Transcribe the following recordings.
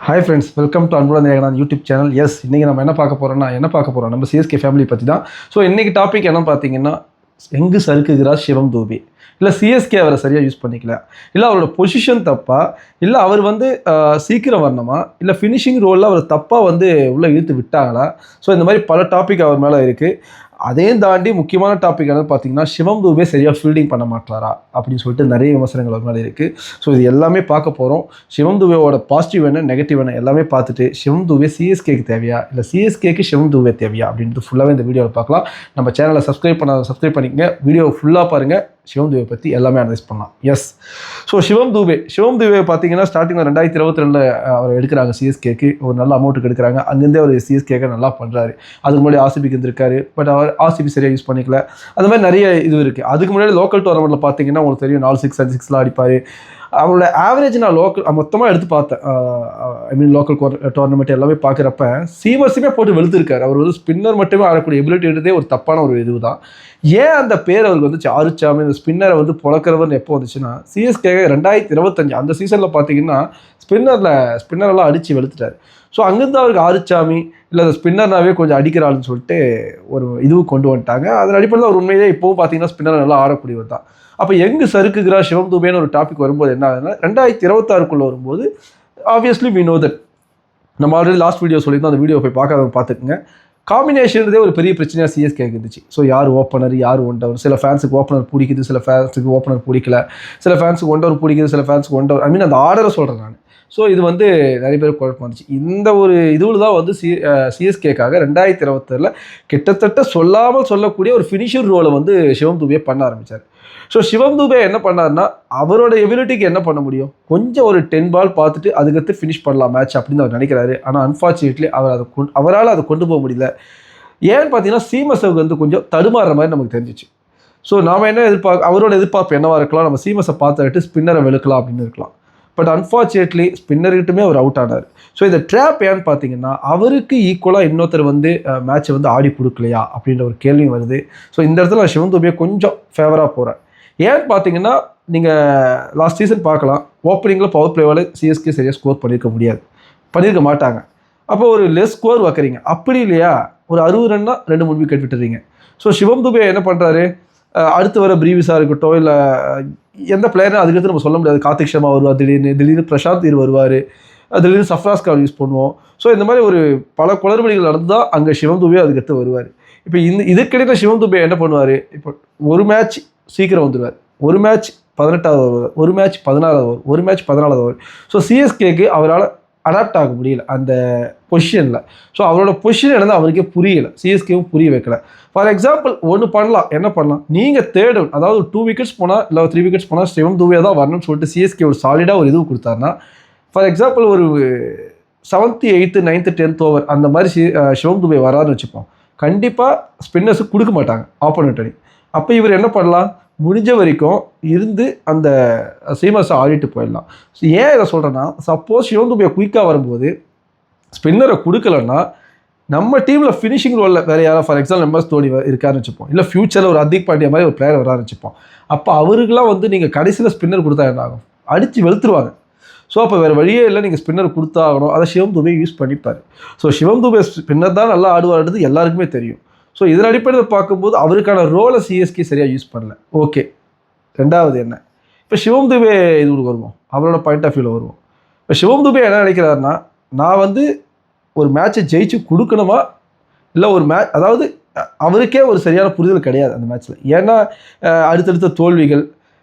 Hi friends, welcome to அன்புடன் ஏகனான் YouTube channel. இன்றைக்கி நம்ம என்ன பார்க்க போகிறோம் நம்ம சிஎஸ்கே ஃபேமிலி பற்றி தான். ஸோ இன்றைக்கி டாபிக் என்னன்னு பார்த்தீங்கன்னா, எங்கு சறுக்குகிறார் சிவம் தூபே? இல்லை சிஎஸ்கே அவரை சரியாக யூஸ் பண்ணிக்கல, இல்லை அவரோட பொசிஷன் தப்பா, இல்லை அவர் சீக்கிரம் வரணுமா, இல்லை ஃபினிஷிங் ரோலில் அவர் தப்பாக உள்ளே இழுத்து விட்டாங்களா? ஸோ இந்த மாதிரி பல டாபிக் அவர் மேலே இருக்குது. அதையும் தாண்டி முக்கியமான டாபிக் என்னன்னு பார்த்தீங்கன்னா, சிவம் தூபே சரியாக ஃபீல்டிங் பண்ண மாட்டாரா அப்படின்னு சொல்லிட்டு நிறைய விமர்சனங்கள் ஒரு மாதிரி இருக்குது. ஸோ இது எல்லாமே பார்க்க போகிறோம். சிவம் தூபேவோட பாசிட்டிவ் என்ன, நெகட்டிவ் என்ன எல்லாமே பார்த்துட்டு, சிவம் தூபே சிஎஸ்கேக்கு தேவையா, இல்லை சிஎஸ்கேக்கு சிவம் தூபே தேவையா அப்படின்றது ஃபுல்லாகவே இந்த வீடியோவில் பார்க்கலாம். நம்ம சேனலை சப்ஸ்கிரைப் பண்ணிக்கங்க, வீடியோ ஃபுல்லாக பாருங்கள். சிவம் தூபே பற்றி எல்லாமே அனலைஸ் பண்ணலாம். ஸோ சிவம் தூபே பார்த்தீங்கன்னா ஸ்டார்டிங்கில் 2022 அவர் எடுக்கிறாங்க சிஎஸ்கேக்கு, ஒரு நல்ல அமௌண்ட்டுக்கு எடுக்கிறாங்க. அங்கேருந்தே அவர் சிஎஸ்கேக்கு நல்லா பண்ணுறாரு. அதுக்கு முன்னாடி ஆர்சிபிக்கு இருந்திருக்காரு, பட் அவர் ஆர்சிபி சரியாக யூஸ் பண்ணிக்கல. அந்த மாதிரி நிறைய இது இருக்குது. அதுக்கு முன்னாடி லோக்கல் டோர்னமெண்ட்டில் பார்த்தீங்கன்னா உங்களுக்கு தெரியும், 4-6 5-6 அடிப்பார். அவரோட ஆவரேஜ் நான் மொத்தமாக எடுத்து பார்த்தேன். லோக்கல் டோர்னமெண்ட் எல்லாமே பார்க்குறப்ப சீமர்ஸுமே போட்டு வெளுத்துருக்காரு. அவர் ஸ்பின்னர் மட்டுமே ஆடக்கூடிய எபிலிட்டி எடுத்ததே ஒரு தப்பான ஒரு இது தான். ஏன் அந்த பேர் அவருக்கு வந்துச்சு ஆறுச்சாமி, இந்த ஸ்பின்னரை புழக்கிறவர்னு எப்போ வந்துச்சுன்னா, சிஎஸ்கே 2025 அந்த சீசனில் பார்த்தீங்கன்னா ஸ்பின்னரெல்லாம் அடித்து வெளுத்துட்டார். ஸோ அங்கேருந்து அவருக்கு ஆறுச்சாமி இல்லை அந்த ஸ்பின்னர்னாவே கொஞ்சம் அடிக்கிறாள்னு சொல்லிட்டு ஒரு இதுவும் கொண்டு வந்துட்டாங்க. அதன் அடிப்படையில் அவர் உண்மையிலே இப்போவும் பார்த்தீங்கன்னா ஸ்பின்னர் நல்லா ஆடக்கூடியவர் தான். அப்போ எங்கு சறுக்குகிறா சிவம் தூபேன்னு ஒரு டாபிக் வரும்போது என்ன ஆகுதுன்னா, 2026 வரும்போது ஆப்வியஸ்லி வி நோ தட், நம்ம ஆல்ரெடி லாஸ்ட் வீடியோ சொல்லியிருந்தோம். அந்த வீடியோ போய் பார்க்காதவங்க பார்த்துக்குங்க. காம்பினேஷன்றதே ஒரு பெரிய பிரச்சனையாக சிஎஸ்கே இருந்துச்சு. ஸோ யார் ஓப்பனர், யார் ஒன்டவர். சில ஃபேன்ஸுக்கு ஓப்பனர் பிடிக்குது, சில ஃபேன்ஸுக்கு ஓப்பனர் பிடிக்கல. சில ஃபேன்ஸுக்கு ஒன்டவர் பிடிக்குது, சில ஃபேன்ஸுக்கு ஒன்டவர். அந்த ஆர்டரை சொல்கிறேன் நான். ஸோ இது நிறைய பேர் குழப்பம் வந்துச்சு. இந்த ஒரு இதுவில் தான் சிஎஸ்கேக்காக 2026 கிட்டத்தட்ட சொல்லாமல் சொல்லக்கூடிய ஒரு ஃபினிஷர் ரோலை சிவம் தூபே பண்ண ஆரம்பித்தார். ஸோ சிவம் தூபே என்ன பண்ணார்னா, அவரோட எபிலிட்டிக்கு என்ன பண்ண முடியும், கொஞ்சம் ஒரு 10 பால் பார்த்துட்டு அதுக்கடுத்து ஃபினிஷ் பண்ணலாம் மேட்ச் அப்படின்னு அவர் நினைக்கிறாரு. ஆனால் அன்ஃபார்ச்சுனேட்லி அவரால் அதை கொண்டு போக முடியல. ஏன்னு பார்த்தீங்கன்னா, சீமஸுக்கு கொஞ்சம் தடுமாறுற மாதிரி நமக்கு தெரிஞ்சிச்சு. ஸோ நாம் என்ன அவரோட எதிர்பார்ப்பு என்னவாக இருக்கலாம், நம்ம சீமஸை பார்த்துட்டு ஸ்பின்னரை வெளுக்கலாம் அப்படின்னு இருக்கலாம். பட் அன்ஃபார்ச்சுனேட்லி ஸ்பின்னர்கிட்டுமே அவர் அவுட் ஆனார். ஸோ இந்த ட்ராப் ஏன்னு பார்த்தீங்கன்னா, அவருக்கு ஈக்குவலாக இன்னொருத்தர் மேட்சை ஆடி கொடுக்கலையா அப்படின்ற ஒரு கேள்வி வருது. ஸோ இந்த இடத்துல நான் சிவம் தூபே கொஞ்சம் ஃபேவராக போகிறேன். ஏன்னு பார்த்தீங்கன்னா, நீங்கள் லாஸ்ட் சீசன் பார்க்கலாம், ஓப்பனிங்கில் பவர் பிளேவால் சிஎஸ்கே சரியாக ஸ்கோர் பண்ணியிருக்க மாட்டாங்க. அப்போ ஒரு லெஸ் ஸ்கோர் வைக்கிறீங்க. அப்படி இல்லையா, ஒரு 60 ரன்னா 2-3 விக்கெட் விட்டுறீங்க. ஸோ சிவம் தூபே என்ன பண்ணுறாரு, அடுத்து வர பிரீவிஸாக இருக்கட்டும், இல்லை எந்த பிளேயரும் அதுக்கடுத்து நம்ம சொல்ல முடியாது. கார்த்திக் சர்மா வருவார், திடீர்னு பிரசாந்த் தீர் வருவார், திடீர்னு சஃப்ராஸ் கான் யூஸ் பண்ணுவோம். ஸோ இந்த மாதிரி ஒரு பல குளறுபடிகள் நடந்து தான் அங்கே சிவம் தூபே அதுக்கடுத்து வருவார். இப்போ இதுக்கிடையில் சிவம் தூபே என்ன பண்ணுவார், இப்போ ஒரு மேட்ச் சீக்கிரம் வந்துடுவார், ஒரு மேட்ச் 18வது ஓவர், ஒரு மேட்ச் 16வது ஓவர், ஒரு மேட்ச் 14வது ஓவர். ஸோ சிஎஸ்கேக்கு அவரால் அடாப்ட் ஆக முடியல அந்த பொசிஷனில். ஸோ அவரோட பொசிஷன் என்னது அவருக்கே புரியலை, சிஎஸ்கேவும் புரிய வைக்கல. ஃபார் எக்ஸாம்பிள் ஒன்று பண்ணலாம், என்ன பண்ணலாம், நீங்கள் தேர்ட் டவுன், அதாவது 2 விக்கெட்ஸ் போனால் இல்லை 3 விக்கெட்ஸ் போனால் சிவம் தூபே தான் வரணும்னு சொல்லிட்டு சிஎஸ்கே ஒரு சாலிடாக ஒரு இது கொடுத்தாருன்னா, ஃபார் எக்ஸாம்பிள் ஒரு 7th 8th 9th 10th over அந்த மாதிரி சிவம் தூபே வராதுன்னு வச்சுப்போம். கண்டிப்பாக ஸ்பின்னர்ஸுக்கு கொடுக்க மாட்டாங்க ஆப்போனன்ட் அணி. அப்போ இவர் என்ன பண்ணலாம், முடிஞ்ச வரைக்கும் இருந்து அந்த சீமஸை ஆடிட்டு போயிடலாம். ஸோ ஏன் இதை சொல்கிறேன்னா, சப்போஸ் சிவம் தூபே குயிக்காக வரும்போது ஸ்பின்னரை கொடுக்கலன்னா, நம்ம டீமில் ஃபினிஷிங் ரோலில் வேறு யாராவது, ஃபார் எக்ஸாம்பிள் MS தோனி இருக்காருன்னு வச்சுப்போம், இல்லை ஃபியூச்சரில் ஒரு ஹர்திக் பாண்டியா மாதிரி ஒரு பிளேயர் வரான்னு வச்சுப்போம். அப்போ அவருக்கெல்லாம் நீங்கள் கடைசியில் ஸ்பின்னர் கொடுத்தா என்ன ஆகும், அடித்து வெளுத்துருவாங்க. ஸோ அப்போ வேறு வழியே இல்லை, நீங்கள் ஸ்பின்னர் கொடுத்தாகணும். அதை சிவம் தூபே யூஸ் பண்ணிப்பார். ஸோ சிவம் தூபே ஸ்பின்னர் தான் நல்லா ஆடுவார்ன்றது எல்லாருக்குமே தெரியும். ஸோ இதன் அடிப்படையில் பார்க்கும்போது அவருக்கான ரோலை சிஎஸ்கே சரியாக யூஸ் பண்ணல. ஓகே, ரெண்டாவது என்ன, இப்போ சிவம் தூபே இதுக்கு வருவோம், அவரோட பாயிண்ட் ஆஃப் வியூவில் வருவோம். இப்போ சிவம் தூபே என்ன நினைக்கிறாருன்னா, நான் ஒரு மேட்சை ஜெயிச்சு கொடுக்கணுமா, இல்லை ஒரு அதாவது அவருக்கே ஒரு சரியான புரிதல் கிடையாது அந்த மேட்ச்சில். ஏன்னா அடுத்தடுத்த தோல்விகள்,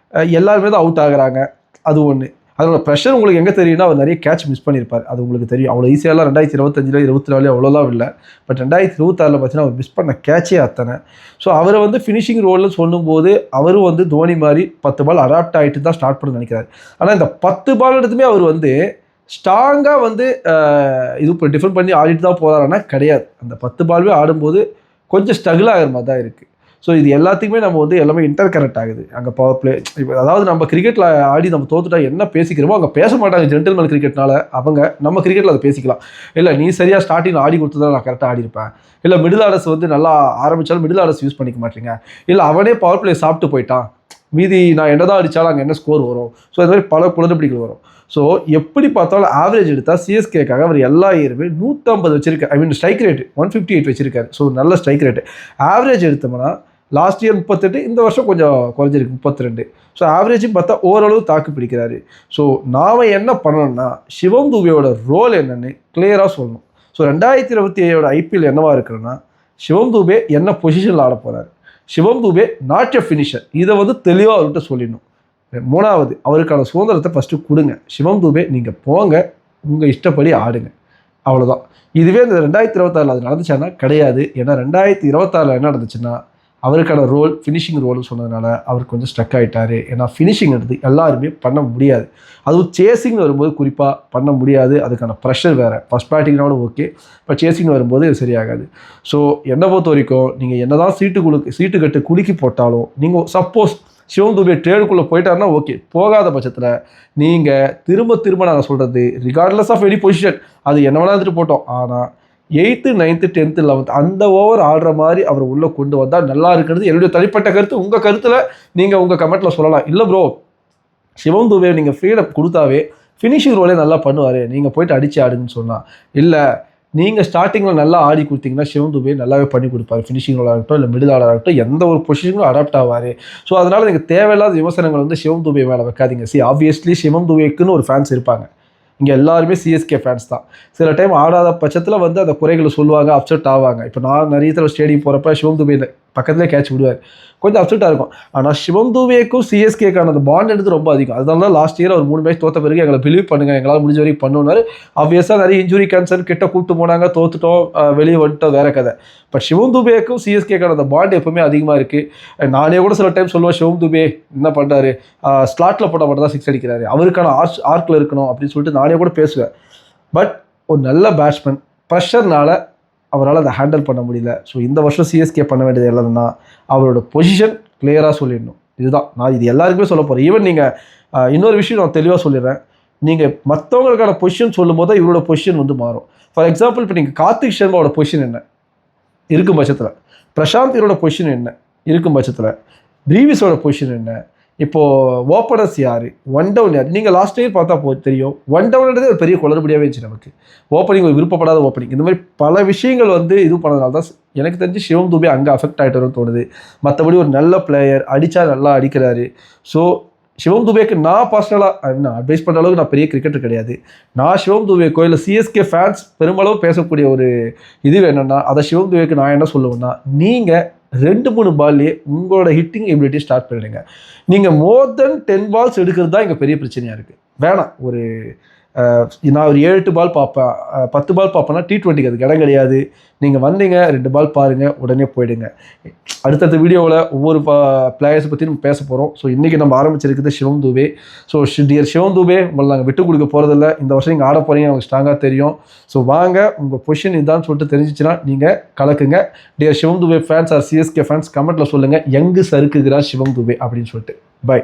எல்லாருமே தான் அவுட் ஆகுறாங்க, அது ஒன்று. அதோட ப்ரெஷர் உங்களுக்கு எங்கே தெரியும்னா, அவர் நிறைய கேட்ச் மிஸ் பண்ணியிருப்பார், அது உங்களுக்கு தெரியும். அவ்வளோ ஈஸியாலாம் 2025 24 அவ்வளோலாம் இல்லை. பட் 2026 பார்த்தீங்கன்னா அவர் மிஸ் பண்ண கேட்சே அத்தனை. ஸோ அவரை ஃபினிஷிங் ரோலில் சொல்லும்போது அவரும் தோனி மாதிரி 10 பால் அடாப்ட் ஆகிட்டு தான் ஸ்டார்ட் பண்ண நினைக்கிறாரு. ஆனால் இந்த 10 பால் எடுத்துமே அவர் ஸ்ட்ராங்காக இது இப்போ டிஃபெண்ட் பண்ணி ஆடிட்டு தான் போகிறாருன்னா கிடையாது. அந்த 10 பால்வே ஆடும்போது கொஞ்சம் ஸ்ட்ரகிள் ஆகிற மாதிரி தான் இருக்குது. ஸோ இது எல்லாத்துக்குமே நம்ம எல்லாமே இன்டர் கனெக்ட் ஆகுது. அங்கே பவர் பிளே, இப்போ அதாவது நம்ம கிரிக்கெட்டில் ஆடி நம்ம தோத்துட்டா என்ன பேசிக்கிறோமோ அங்கே பேச மாட்டாங்க ஜென்டில்மேன் கிரிக்கெட்னால. நம்ம கிரிக்கெட்டில் அதை பேசிக்கலாம். இல்லை நீ சரியாக ஸ்டார்டிங் ஆடி கொடுத்ததா நான் கரெக்டாக ஆடிருப்பேன், இல்லை மிடில் ஆர்டர்ஸ் நல்லா ஆரம்பித்தாலும் மிடில் ஆர்டர்ஸ் யூஸ் பண்ணிக்க மாட்டீங்க, இல்லை அவனே பவர் பிளே சாப்பிட்டு போயிட்டான், மீதி நான் என்னதான் அடித்தாலும் அங்கே என்ன ஸ்கோர் வரும். ஸோ இந்த மாதிரி பல குளறுபடிகள் வரும். ஸோ எப்படி பார்த்தாலும் ஆவரேஜ் எடுத்தால் சிஎஸ்கேக்காக அவர் எல்லா இயருமே 150 வச்சிருக்காரு. ஐ மீன் ஸ்ட்ரைக் ரேட்டு 158 வச்சிருக்காரு. ஸோ நல்ல ஸ்ட்ரைக் ரேட்டு. ஆவரேஜ் எடுத்தோம்னா லாஸ்ட் இயர் 38, இந்த வருஷம் கொஞ்சம் குறைஞ்சிருக்கு 32. ஸோ ஆவரேஜும் பார்த்தா ஓரளவு தாக்கு பிடிக்கிறாரு. ஸோ நாம் என்ன பண்ணணும்னா சிவம் துபேயோட ரோல் என்னன்னு கிளியராக சொல்லணும். ஸோ 2027 ஐபிஎல் என்னவா இருக்குன்னா சிவம் துபே என்ன பொசிஷனில் ஆட போகிறாரு, சிவம் துபே நாட் எ ஃபினிஷர், இதை வந்து தெளிவாக அவர்கிட்ட சொல்லிடணும். மூணாவது, அவருக்கான சுதந்திரத்தை ஃபஸ்ட்டு கொடுங்க. சிவம் துபே நீங்கள் போங்க, உங்கள் இஷ்டப்படி ஆடுங்க, அவ்வளோதான். இதுவே இந்த 2026 அது நடந்துச்சான்னா கிடையாது. ஏன்னா 2026 என்ன நடந்துச்சுன்னா அவருக்கான ரோல் ஃபினிஷிங் ரோல்னு சொன்னதுனால அவர் கொஞ்சம் ஸ்ட்ரக் ஆகிட்டார். ஏன்னா ஃபினிஷிங் எடுத்து எல்லாருமே பண்ண முடியாது. அதுவும் சேசிங்னு வரும்போது குறிப்பாக பண்ண முடியாது. அதுக்கான ப்ரெஷர் வேறு. ஃபஸ்ட் பேட்டிங்னாலும் ஓகே, இப்போ சேசிங்னு வரும்போது இது சரியாகாது. ஸோ என்னை பொறுத்த வரைக்கும் நீங்கள் என்ன தான் சீட்டு கட்டு குலுக்கி போட்டாலும் நீங்கள் சப்போஸ் சிவம் துபே ட்ரேடுக்குள்ளே போயிட்டாருன்னா ஓகே. போகாத பட்சத்தில் நீங்கள் திரும்ப நாங்கள் சொல்கிறது ரிகார்ட்லெஸ் ஆஃப் எனி பொசிஷன் அது என்ன வேணா இருந்துட்டு போட்டோம், ஆனால் 8th 9th 10th 11th அந்த ஓவர் ஆடுற மாதிரி அவர் உள்ளே கொண்டு வந்தால் நல்லா இருக்கிறது என்னுடைய தனிப்பட்ட கருத்து. உங்கள் கருத்தில் நீங்கள் உங்கள் கமெண்ட்டில் சொல்லலாம். இல்லை ப்ரோ, சிவம் துபே நீங்கள் ஃப்ரீடம் கொடுத்தாவே ஃபினிஷிங் ரோலே நல்லா பண்ணுவார், நீங்கள் போயிட்டு அடித்து ஆடுங்கன்னு சொன்னால், இல்லை நீங்கள் ஸ்டார்டிங்கில் நல்லா ஆடி கொடுத்தீங்கன்னா சிவம் துபே நல்லாவே பண்ணி கொடுப்பாரு. ஃபினிஷிங் ரோலாக இருக்கட்டும், இல்லை மிடில் ஆர்டராக இருக்கட்டும், எந்த ஒரு பொசிஷனும் அடாப்ட் ஆவார். ஸோ அதனால் நீங்கள் தேவையில்லாத விமர்சனங்கள் வந்து சிவம் துபே மேலே வைக்காதீங்க. ஆப்வியஸ்லி சிவம் துபேக்குன்னு ஒரு ஃபேன்ஸ் இருப்பாங்க. இங்கே எல்லாருமே சிஎஸ்கே ஃபேன்ஸ் தான். சில டைம் ஆடாத பட்சத்தில் வந்து அந்த குறைகளை சொல்லுவாங்க, அப்செட் ஆவாங்க. இப்போ நான் நிறைய தடவை ஸ்டேடியம் போகிறப்ப சிவம் துபே பக்கத்துலேயே கேட்ச் விடுவார், கொஞ்சம் அப்செட்டாக இருக்கும். ஆனால் சிவம் துபேக்கும் சிஎஸ்கேக்கான அந்த பாண்ட் எடுத்து ரொம்ப அதிகம். அதனால தான் லாஸ்ட் இயர் அவர் 3 மேட்ச் தோற்ற பிறகு எங்களை பிலீவ் பண்ணுங்கள், எங்களால் முடிஞ்ச வரைக்கும் பண்ணுவார். ஆப்வியஸாக நிறைய இன்ஜுரி கேன்சர் கிட்ட கூப்பிட்டு போனாங்க, தோத்துட்டோம், வெளியே வந்துட்டோம், வேற கதை. பட் சிவம் துபேக்கும் சிஎஸ்கேக்கான அந்த பாண்ட் எப்பவுமே அதிகமாக இருக்குது. நானே கூட சில டைம் சொல்லுவேன், சிவம் துபே என்ன பண்ணுறாரு, ஸ்லாட்டில் போட்டால் மட்டும் தான் 6 அடிக்கிறாரு, அவருக்கான ஆர்க்கில் இருக்கணும் அப்படின்னு சொல்லிட்டு நானே கூட பேசுவேன். பட் ஒரு நல்ல பேட்ஸ்மேன், ப்ரெஷர்னால அவரால் அதை ஹேண்டில் பண்ண முடியல. ஸோ இந்த வருஷம் சிஎஸ்கே பண்ண வேண்டியது என்னன்னா அவரோட பொசிஷன் கிளியராக சொல்லிடணும். இதுதான் நான் இது எல்லாருக்குமே சொல்ல போகிறேன். ஈவன் நீங்கள் இன்னொரு விஷயம் நான் தெளிவாக சொல்லிடுறேன். நீங்கள் மற்றவங்களுக்கான பொசிஷன் சொல்லும் போது இவரோட பொசிஷன் வந்து மாறும். ஃபார் எக்ஸாம்பிள், இப்போ நீங்கள் கார்த்திக் சர்மாவோட பொசிஷன் என்ன இருக்கும் பட்சத்தில், பிரசாந்த் இவரோட பொசிஷன் என்ன இருக்கும் பட்சத்தில், பிரீவிஸோட பொசிஷன் என்ன, இப்போது ஓப்பனர்ஸ் யார், ஒன் டவுன் யார், நீங்கள் லாஸ்ட் இயர் பார்த்தா தெரியும். ஒன் டவுன்ன்றதே ஒரு பெரிய குளறுபடியாகவே இருந்துச்சு நமக்கு. ஓப்பனிங் ஒரு விருப்பப்படாத ஓப்பனிங், இந்த மாதிரி பல விஷயங்கள் வந்து இது பண்ணதுனால தான் எனக்கு தெரிஞ்சு சிவம் துபே அங்கே அஃபெக்ட் ஆகிட்டு தோணுது. மற்றபடி ஒரு நல்ல பிளேயர், அடித்தா நல்லா அடிக்கிறாரு. ஸோ சிவம் துபேக்கு நான் பர்சனலாக நான் அட்வைஸ் பண்ணுற அளவுக்கு நான் பெரிய கிரிக்கெட்டர் கிடையாது. நான் சிவம் துபேக்கோ இல்லை சிஎஸ்கே ஃபேன்ஸ் பெருமளவு பேசக்கூடிய ஒரு இது என்னென்னா, அதை சிவம் துபேக்கு நான் என்ன சொல்லுவேன்னா, நீங்கள் 2-3 பால்லேயே உங்களோட ஹிட்டிங் எபிலிட்டி ஸ்டார்ட் பண்ணிடுங்க. நீங்கள் மோர் தென் 10 பால்ஸ் எடுக்கிறது தான் இங்கே பெரிய பிரச்சனையாக இருக்குது. வேணாம், ஒரு நான் ஒரு 7-8 பால் பார்ப்பேன், 10 பால் பார்ப்பேன்னா T20க்கு அதுக்கு இடம் கிடையாது. நீங்கள் வந்தீங்க 2 பால் பாருங்கள், உடனே போயிடுங்க. அடுத்தடுத்த வீடியோவில் ஒவ்வொரு பிளேயர்ஸை பற்றி நம்ம பேச போகிறோம். ஸோ இன்றைக்கி நம்ம ஆரம்பிச்சிருக்குது சிவம் துபே. ஸோ டியர் சிவம் துபே, உங்களை நாங்கள் விட்டு கொடுக்க போகிறதில்ல. இந்த வருஷம் நீங்கள் ஆட போகிறீங்க, உங்களுக்கு ஸ்ட்ராங்காக தெரியும். ஸோ வாங்க, உங்கள் பொசிஷன் இதான்னு சொல்லிட்டு தெரிஞ்சிச்சுன்னா நீங்கள் கலக்குங்க. Dear Shivam Dube fans or CSK fans கமெண்ட்டில் சொல்லுங்கள், எங்கு சறுக்குகிறார் சிவம் துபே அப்படின்னு சொல்லிட்டு. பை.